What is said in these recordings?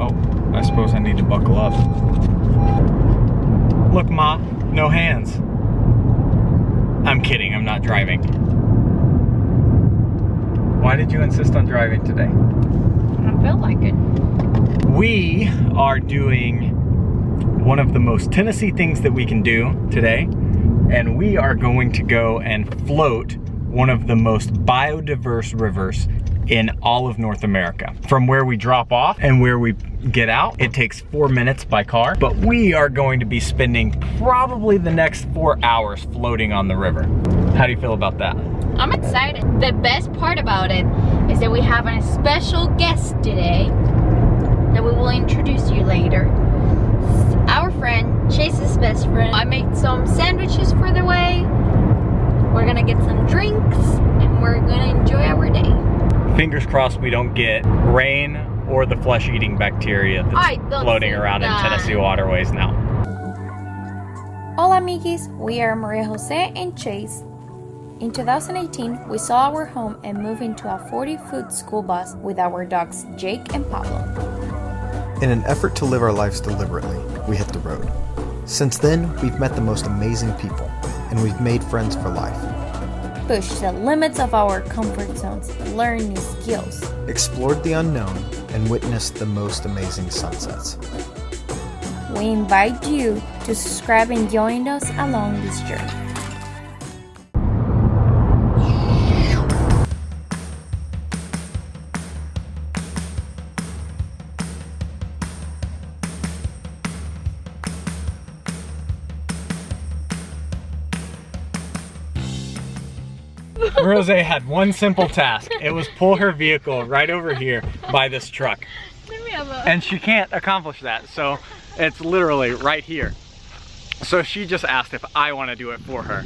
Oh, I suppose I need to buckle up. Look, Ma, no hands. I'm kidding, I'm not driving. Why did you insist on driving today? I feel like it. We are doing one of the most Tennessee things that we can do today, and we are going to go and float one of the most biodiverse rivers in all of North America. From where we drop off and where we get out, it takes 4 minutes by car, but we are going to be spending probably the next 4 hours floating on the river. How do you feel about that? I'm excited. The best part about it is that we have a special guest today that we will introduce you later. Our friend, Chase's best friend. I made some sandwiches for the way. We're gonna get some drinks and we're gonna enjoy our day. Fingers crossed we don't get rain or the flesh-eating bacteria that's floating around in Tennessee waterways now. Hola amiguis, we are Maria Jose and Chase. In 2018, we saw our home and moved into a 40-foot school bus with our dogs Jake and Pablo. In an effort to live our lives deliberately, we hit the road. Since then, we've met the most amazing people, and we've made friends for life. Push the limits of our comfort zones, learn new skills, Explored the unknown, and witnessed the most amazing sunsets. We invite you to subscribe and join us along this journey. Rose had one simple task. It was pull her vehicle right over here by this truck. And she can't accomplish that, so it's literally right here. So she just asked if I want to do it for her.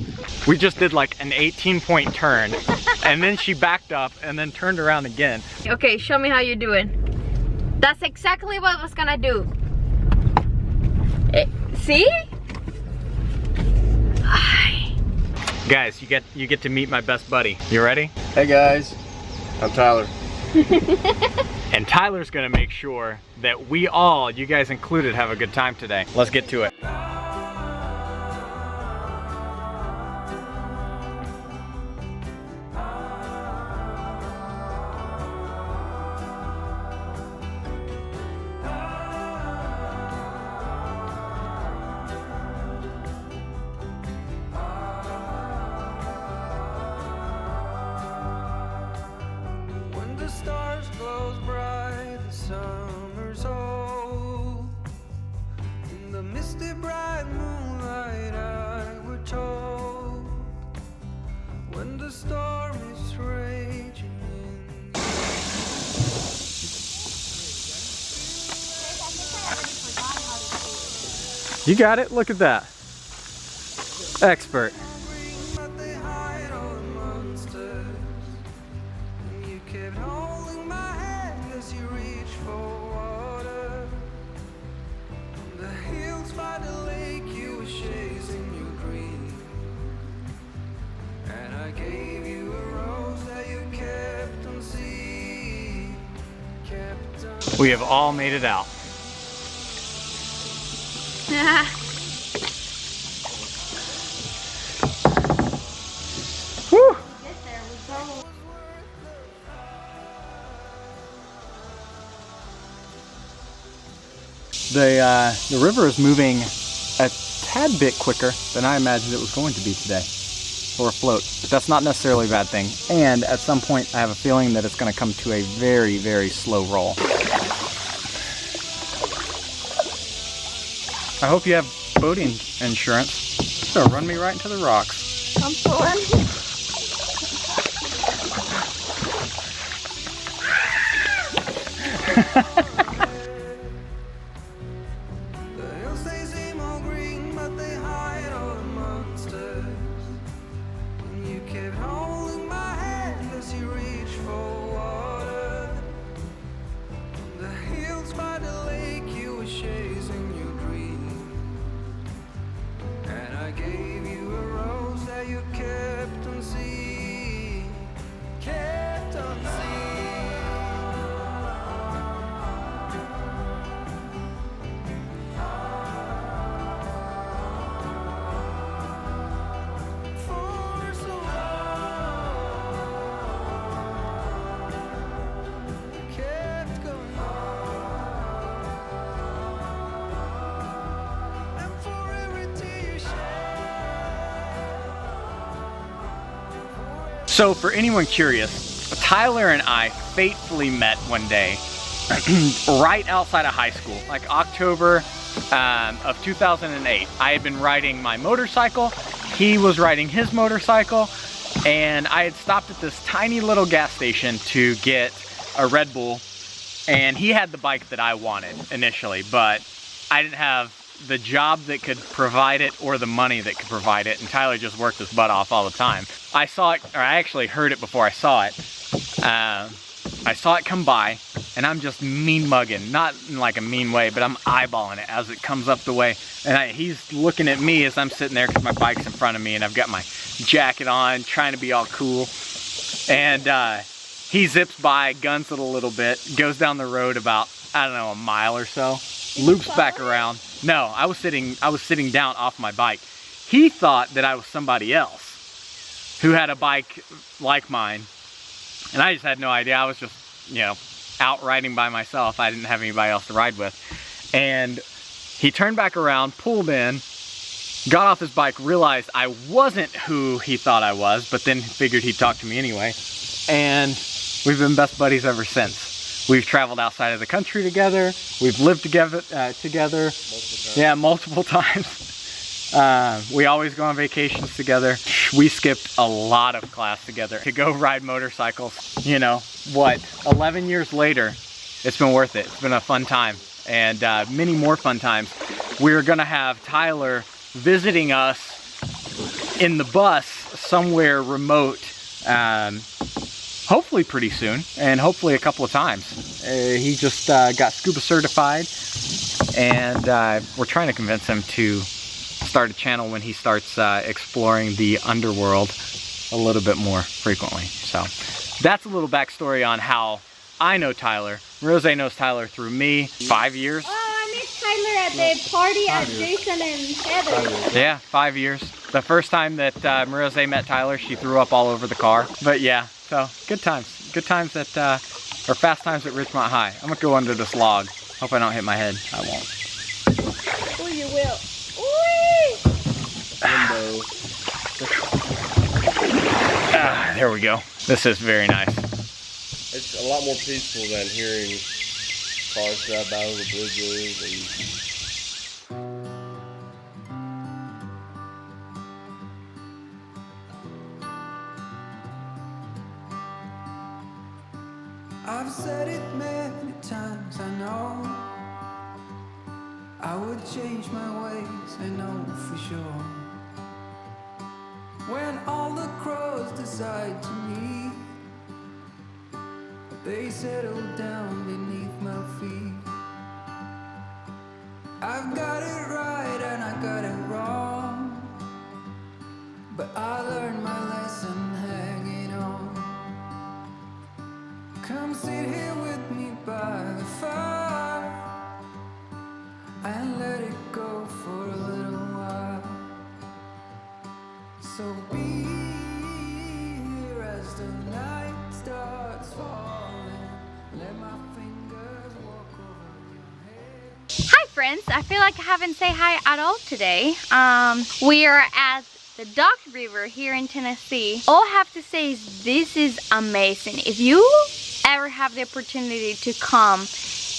We just did like an 18-point turn, and then she backed up and then turned around again. Okay, show me how you do it. That's exactly what I was gonna do. See? Guys, you get to meet my best buddy. You ready? Hey guys, I'm Tyler. And Tyler's gonna make sure that we all, you guys included, have a good time today. Let's get to it. Stars glows bright, the summer's old. In the misty bright moonlight I were told, when the storm is raging in. You got it, look at that. Expert. We have all made it out. Whew. The river is moving a tad bit quicker than I imagined it was going to be today for a float, but that's not necessarily a bad thing. And at some point I have a feeling that it's going to come to a very, very slow roll. I hope you have boating insurance. It's gonna run me right into the rocks. I'm pulling. So for anyone curious, Tyler and I fatefully met one day right outside of high school, like October of 2008. I had been riding my motorcycle, he was riding his motorcycle, and I had stopped at this tiny little gas station to get a Red Bull, and he had the bike that I wanted initially, but I didn't have the job that could provide it or the money that could provide it, and Tyler just worked his butt off all the time. I saw it, or I actually heard it before I saw it. I saw it come by, and I'm just mean mugging, not in like a mean way, but I'm eyeballing it as it comes up the way. And he's looking at me as I'm sitting there because my bike's in front of me and I've got my jacket on, trying to be all cool. And he zips by, guns it a little bit, goes down the road about, I don't know, a mile or so, loops back around. No, I was sitting down off my bike. He thought that I was somebody else who had a bike like mine. And I just had no idea. I was just, you know, out riding by myself. I didn't have anybody else to ride with. And he turned back around, pulled in, got off his bike, realized I wasn't who he thought I was, but then figured he'd talk to me anyway. And we've been best buddies ever since. We've traveled outside of the country together. We've lived together, multiple times. We always go on vacations together. We skipped a lot of class together to go ride motorcycles. You know, what, 11 years later, it's been worth it. It's been a fun time, and many more fun times. We're gonna have Tyler visiting us in the bus somewhere remote, hopefully pretty soon, and hopefully a couple of times. He just got scuba certified, and we're trying to convince him to start a channel when he starts exploring the underworld a little bit more frequently. So that's a little backstory on how I know Tyler. Rose knows Tyler through me. 5 years. Oh, I met Tyler at the party at Jason and Heather. Yeah, 5 years. The first time that Rose met Tyler, she threw up all over the car. But yeah, so good times. Good times at, or fast times at Richmont High. I'm gonna go under this log. Hope I don't hit my head. I won't. Oh, you will. There we go. This is very nice. It's a lot more peaceful than hearing cars drive by over bridges. I've said it many times, I know I would change my ways, I know for sure. When all the crows decide to meet, they settle down beneath my feet. I've got it right and I got it wrong, but I learned my lesson hanging on. Come sit here with me by the fire and let it go for a little while. So be here as the night starts falling. Let my fingers walk over your head. Hi friends, I feel like I haven't said hi at all today. We are at the Duck River here in Tennessee. All I have to say is this is amazing. If you ever have the opportunity to come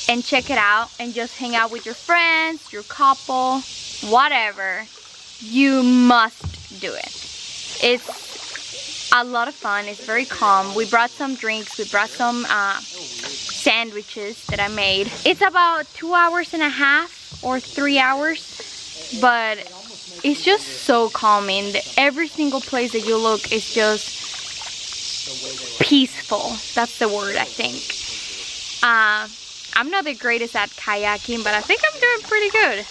and check it out and just hang out with your friends, your couple, whatever, you must do it. It's a lot of fun. It's very calm. We brought some drinks. We brought some sandwiches that I made. It's about 2.5 hours or 3 hours, but it's just so calming. Every single place that you look is just peaceful. That's the word, I think. I'm not the greatest at kayaking, but I think I'm doing pretty good.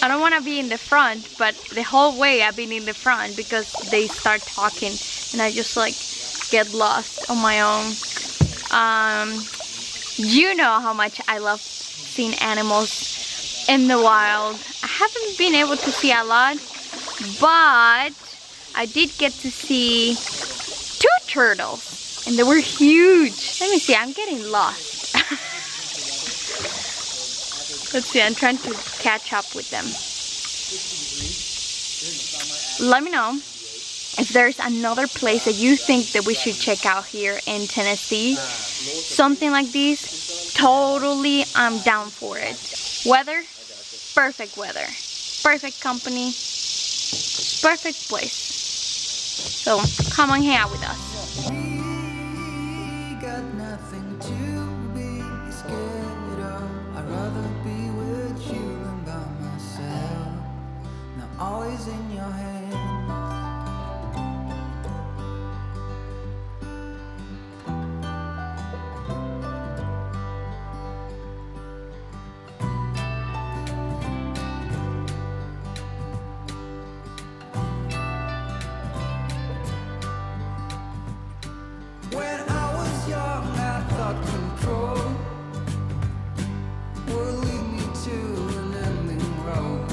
I don't want to be in the front, but the whole way I've been in the front because they start talking and I just like get lost on my own. You know how much I love seeing animals in the wild. I haven't been able to see a lot, but I did get to see 2 turtles and they were huge. Let me see, I'm getting lost. Let's see, I'm trying to catch up with them. Let me know if there's another place that you think that we should check out here in Tennessee, something like this, totally I'm down for it. Weather, perfect weather, perfect company, perfect place. So come on, hang out with us. We got nothing to be scared of. I'd rather be with you than by myself. Now always in your hands. When I was young, I thought control would lead me to an ending road,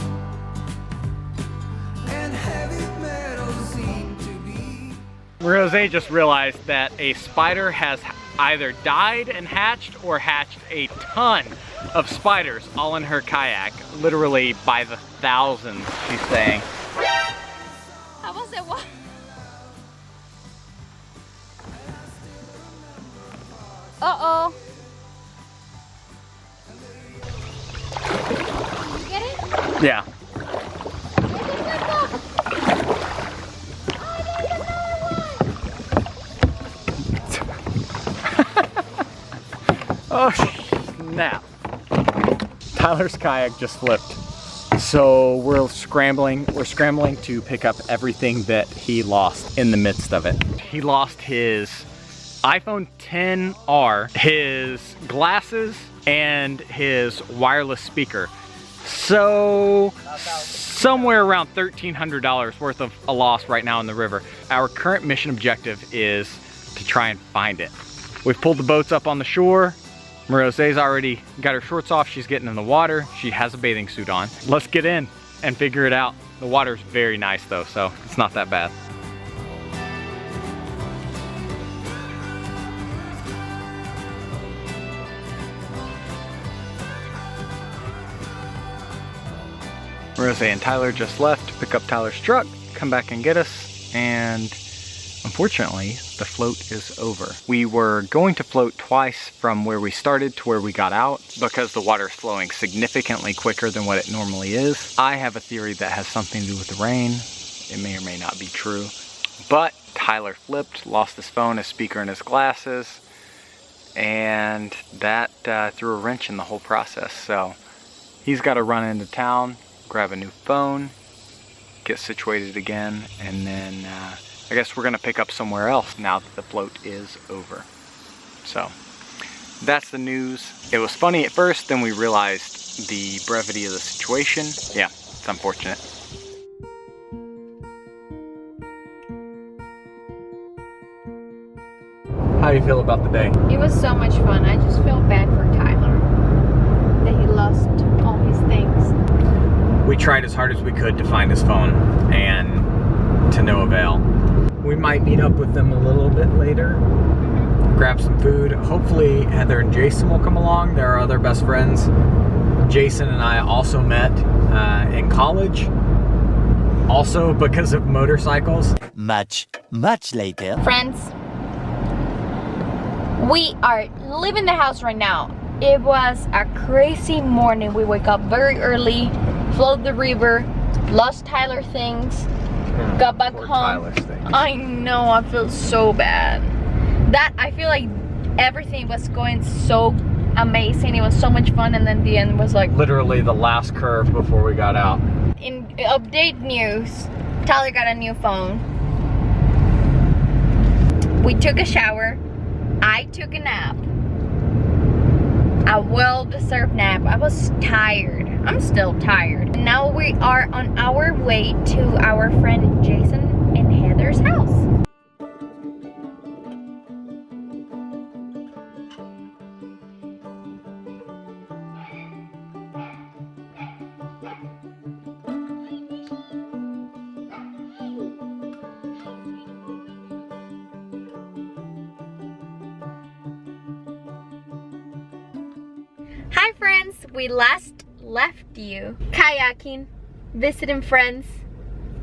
and heavy metal seemed to be. Rose just realized that a spider has either died and hatched or hatched a ton of spiders all in her kayak, literally by the thousands, she's saying. How was it? What? Uh-oh. You get it? Yeah. Oh snap. Tyler's kayak just flipped. So we're scrambling to pick up everything that he lost in the midst of it. He lost his iPhone XR, his glasses, and his wireless speaker. So somewhere around $1,300 worth of a loss right now in the river. Our current mission objective is to try and find it. We've pulled the boats up on the shore. Rose's already got her shorts off. She's getting in the water. She has a bathing suit on. Let's get in and figure it out. The water's very nice though, so it's not that bad. Rose and Tyler just left to pick up Tyler's truck, come back and get us, and unfortunately, the float is over. We were going to float twice from where we started to where we got out because the water is flowing significantly quicker than what it normally is. I have a theory that has something to do with the rain. It may or may not be true, but Tyler flipped, lost his phone, his speaker, and his glasses, and that threw a wrench in the whole process. So he's got to run into town, grab a new phone, get situated again, and then I guess we're gonna pick up somewhere else now that the float is over. So that's the news. It was funny at first, then we realized the brevity of the situation. Yeah, it's unfortunate. How do you feel about the day? It was so much fun. I just feel bad for Tyler that he lost all his things. We tried as hard as we could to find his phone, and to no avail. We might meet up with them a little bit later, grab some food. Hopefully Heather and Jason will come along. They're our other best friends. Jason and I also met in college, also because of motorcycles. Much later. Friends, we are leaving the house right now. It was a crazy morning. We wake up very early, float the river, lost Tyler things, got back home. I know, I feel so bad. That I feel like everything was going so amazing. It was so much fun, and then the end was like literally the last curve before we got out. In update news, Tyler got a new phone. We took a shower. I took a nap. A well-deserved nap. I was tired. I'm still tired. Now we are on our way to our friend Jason and Heather's house. Hi friends, we last left you kayaking, visiting friends,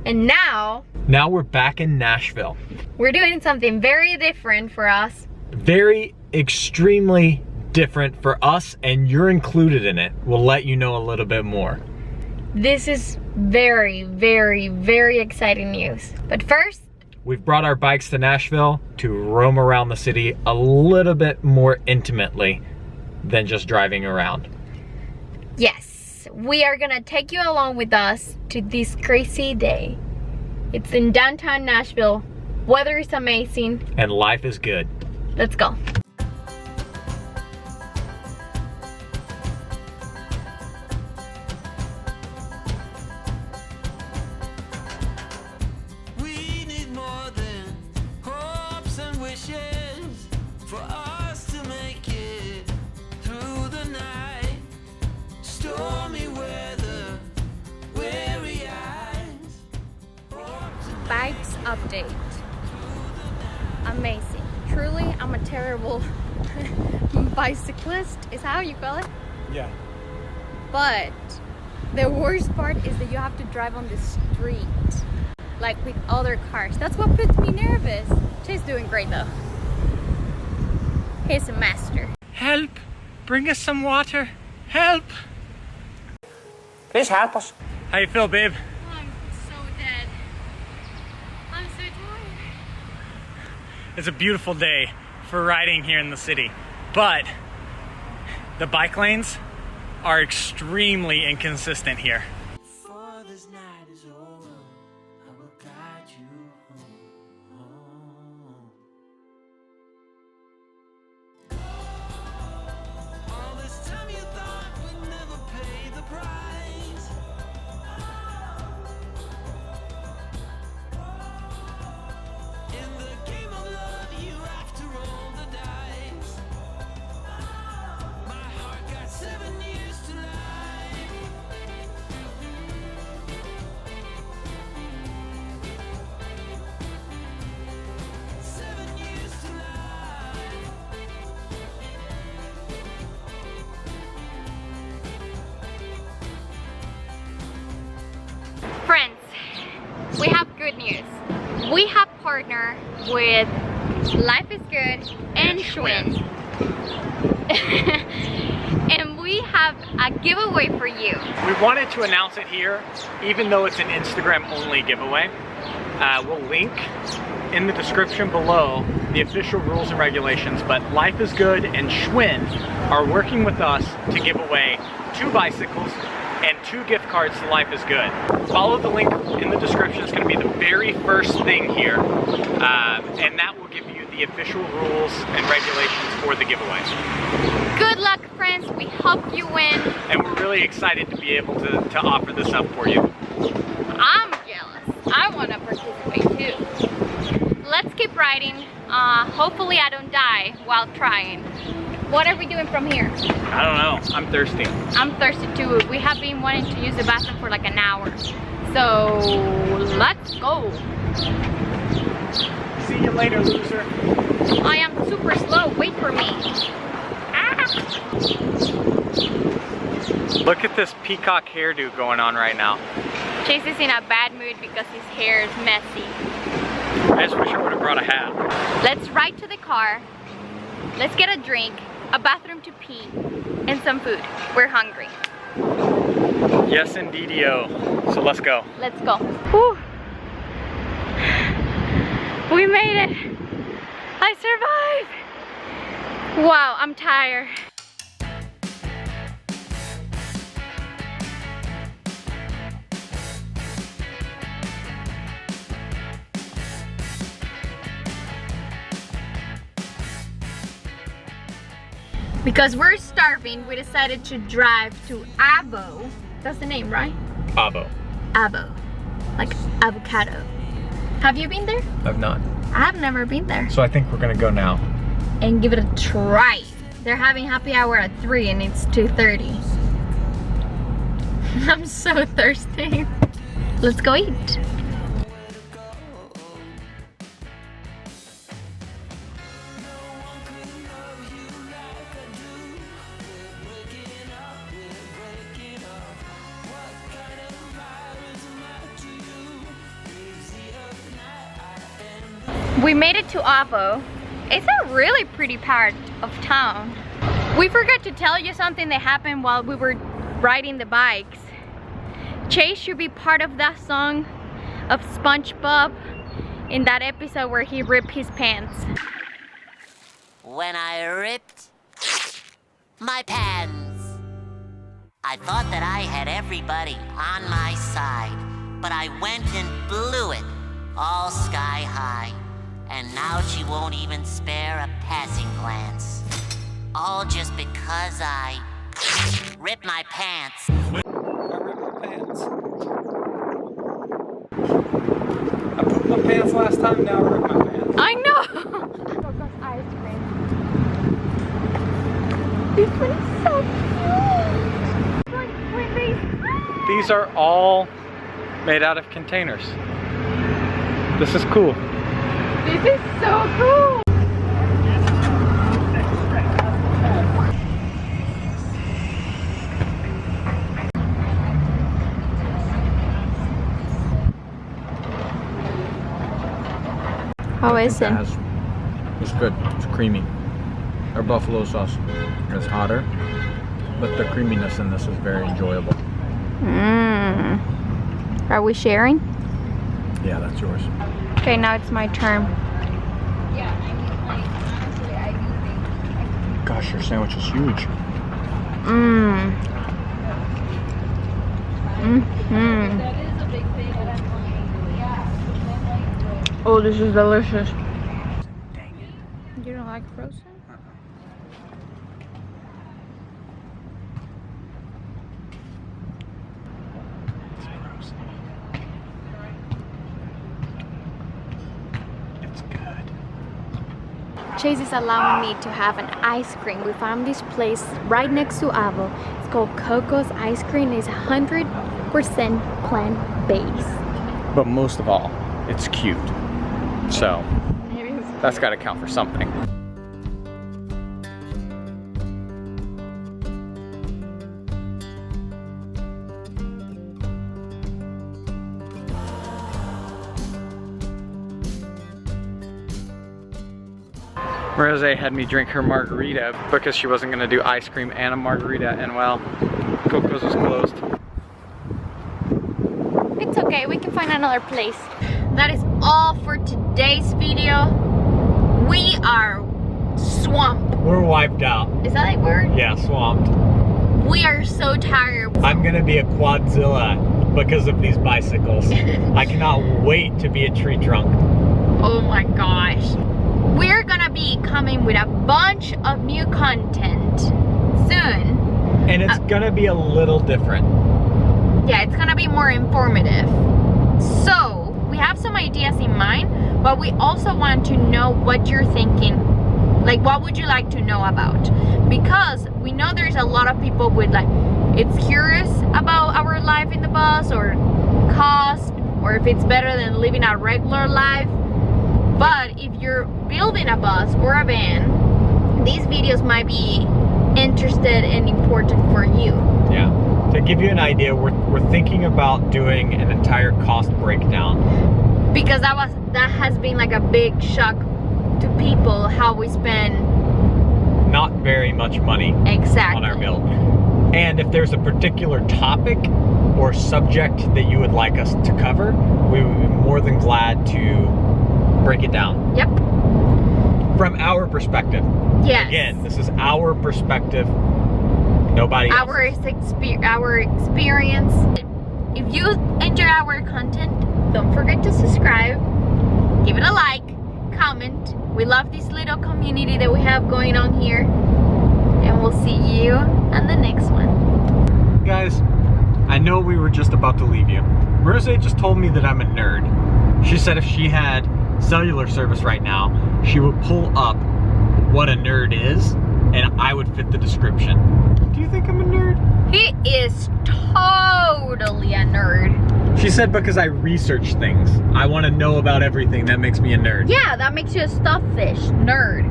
And now we're back in Nashville. we're doing something very different for us. Very extremely different for us, and you're included in it. We'll let you know a little bit more. This is very, very, very exciting news. But first, we've brought our bikes to Nashville to roam around the city a little bit more intimately than just driving around. yes, we are gonna take you along with us to this crazy day. It's in downtown Nashville. Weather is amazing. And life is good. Let's go. We need more than hopes and wishes for us to make it through the night. Stormy weather, weary eyes. Bikes update. Amazing. Truly, I'm a terrible bicyclist, is how you call it. Yeah. But the worst part is that you have to drive on the street, like with other cars. That's what puts me nervous. She's doing great though. He's a master. Help! Bring us some water. Help! Please help us. How you feel, babe? I'm so dead. I'm so tired. It's a beautiful day for riding here in the city, but the bike lanes are extremely inconsistent here. Before this night is over, I will guide you home. All this time you thought we'd never pay the price. In the game of love, you have to roll the dice. My heart got 7 years to life. Friends, we have good news. We have partnered with Life is Good and Schwinn. And we have a giveaway for you. We wanted to announce it here, even though it's an Instagram only giveaway. We'll link in the description below the official rules and regulations, but Life is Good and Schwinn are working with us to give away 2 bicycles and 2 gift cards to Life is Good. Follow the link in the description. It's going to be the very first thing here, and that will give you the official rules and regulations for the giveaway. Good luck, friends. We hope you win. And we're really excited to be able to offer this up for you. I'm jealous. I want to participate too. Let's keep riding. Hopefully I don't die while trying. What are we doing from here? I don't know. I'm thirsty. I'm thirsty too. We have been wanting to use the bathroom for like an hour. So let's go. See you later, loser. I am super slow. Wait for me. Ah. Look at this peacock hairdo going on right now. Chase is in a bad mood because his hair is messy. I just wish I would have brought a hat. Let's ride to the car. Let's get a drink, a bathroom to pee, and some food. We're hungry. Yes, indeedio. So let's go. Let's go. Whew. We made it. I survived. Wow, I'm tired. Because we're starving, we decided to drive to Avo. That's the name, right? Avo. Avo. Like avocado. Have you been there? I've not. I have never been there. So I think we're gonna go now. And give it a try. They're having happy hour at 3 and it's 2:30. I'm so thirsty. Let's go eat. We made it to Avo. It's a really pretty part of town. We forgot to tell you something that happened while we were riding the bikes. Chase should be part of that song of SpongeBob in that episode where he ripped his pants. When I ripped my pants, I thought that I had everybody on my side, but I went and blew it all sky high, and now she won't even spare a passing glance. All just because I ripped my pants. I ripped my pants. I pooped my pants last time, now I ripped my pants. I know! Ice cream. This one is so cute! These are all made out of containers. This is cool. This is so cool! How is it? It's good. It's creamy. Our buffalo sauce is hotter, but the creaminess in this is very enjoyable. Mmm. Are we sharing? Yeah, that's yours. Okay, now it's my turn. Gosh, your sandwich is huge. Mmm. Mmm. Oh, this is delicious. You don't like frozen? It's good. Chase is allowing me to have an ice cream. We found this place right next to Avo. It's called Coco's Ice Cream. It's 100% plant-based. But most of all, it's cute. So, that's gotta count for something. Rose had me drink her margarita because she wasn't gonna do ice cream and a margarita, and well, Coco's was closed. It's okay, we can find another place. That is all for today's video. We are swamped. We're wiped out. Is that a word? Yeah, swamped. We are so tired. I'm gonna be a quadzilla because of these bicycles. I cannot wait to be a tree trunk. Oh my gosh. We're gonna be coming with a bunch of new content soon. And it's gonna be a little different. Yeah, it's gonna be more informative. So, we have some ideas in mind, but we also want to know what you're thinking. Like, what would you like to know about? Because we know there's a lot of people with it's curious about our life in the bus, or cost, or if it's better than living a regular life. But if you're building a bus or a van, these videos might be interested and important for you. Yeah. To give you an idea, we're thinking about doing an entire cost breakdown. Because that has been like a big shock to people, how we spend not very much money exactly on our build. And if there's a particular topic or subject that you would like us to cover, we would be more than glad to break it down. Yep. From our perspective. Yes. Again, this is our perspective. Nobody else. Our experience. If you enjoy our content, don't forget to subscribe, give it a like, comment. We love this little community that we have going on here. And we'll see you on the next one. Guys, I know we were just about to leave you. Rose just told me that I'm a nerd. She said if she had cellular service right now, she would pull up what a nerd is, and I would fit the description. Do you think I'm a nerd? He is totally a nerd. She said because I research things. I want to know about everything. That makes me a nerd. Yeah, that makes you a stufffish nerd.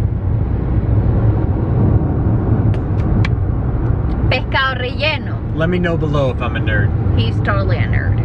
Pescado relleno. Let me know below if I'm a nerd. He's totally a nerd.